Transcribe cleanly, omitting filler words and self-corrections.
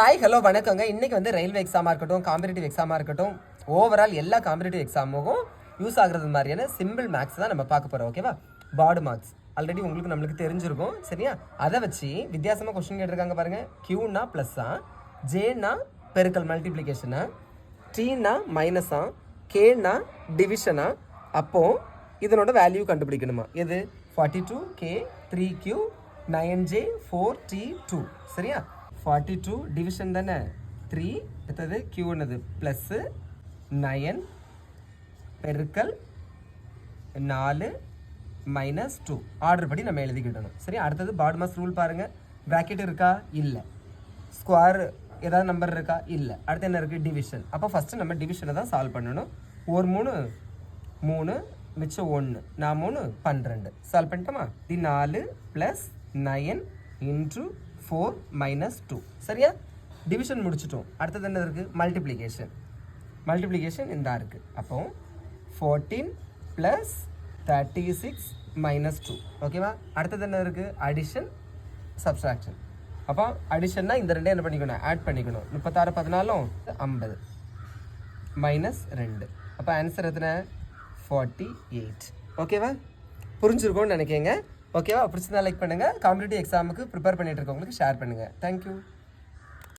Hi hello வணக்கங்க. இன்றைக்கி வந்து ரயில்வே எக்ஸாமாக இருக்கட்டும், காம்படிட்டிவ் எக்ஸாமாக இருக்கட்டும், ஓவரால் எல்லா காம்படிட்டிவ் எக்ஸாமுக்கும் யூஸ் ஆகிறது மாதிரியான சிம்பிள் மேக்ஸ் தான் நம்ம பார்க்க போகிறோம். ஓகேவா? பாடு மார்க்ஸ் ஆல்ரெடி நம்மளுக்கு தெரிஞ்சிருக்கும். சரியா? அதை வச்சு வித்தியாசமாக கொஸ்டின் கேட்டிருக்காங்க பாருங்கள். கியூனா ப்ளஸ்ஸா, ஜேனா பெருக்கல் மல்டிப்ளிகேஷனா, டீனா மைனஸா, கேனா டிவிஷனா, அப்போது இதனோட வேல்யூ கண்டுபிடிக்கணுமா? எது? 42K 3Q 9J 4T2. சரியா? 42 டிவிஷன் தானே, 3 அடுத்தது கியூனது ப்ளஸ்ஸு 9 பெருக்கல் 4 மைனஸ் 2 ஆர்டர் படி நம்ம எழுதிக்கிட்டணும். சரி, அடுத்தது பாட்மாஸ் ரூல் பாருங்கள். ப்ராக்கெட் இருக்கா? இல்லை. ஸ்கொயர் ஏதாவது நம்பர் இருக்கா? இல்லை. அடுத்து என்ன இருக்குது? டிவிஷன். அப்போ ஃபஸ்ட்டு நம்ம டிவிஷனை தான் சால்வ் பண்ணணும். ஒரு 3 3 மிச்சம் 1 நான் 3 12 சால்வ் பண்ணிட்டோமா? இது 4 ப்ளஸ் 9 இன்ட்ரு 4 மைனஸ் 2. சரியா? டிவிஷன் முடிச்சிட்டோம். அடுத்தது என்ன இருக்குது? மல்டிப்ளிகேஷன். மல்டிப்ளிகேஷன் இந்த இருக்குது. அப்போ 14 ப்ளஸ் 36 மைனஸ் 2. ஓகேவா? அடுத்தது என்ன இருக்குது? Addition subtraction. அப்போ அடிஷன்னா இந்த ரெண்டே என்ன பண்ணிக்கணும்? ஆட் பண்ணிக்கணும். 36 14 50 மைனஸ் 2. அப்போ ஆன்சர் எத்தனை? 48. ஓகேவா? புரிஞ்சிருக்கோன்னு நினைக்கிறேங்க. ஓகேவா? பிடிச்சதா லைக் பண்ணுங்கள். காம்படிட்டிவ் எக்ஸாமுக்கு ப்ரிப்பேர் பண்ணிட்டு இருக்கவங்களுக்கு ஷேர் பண்ணுங்கள். தேங்க்யூ.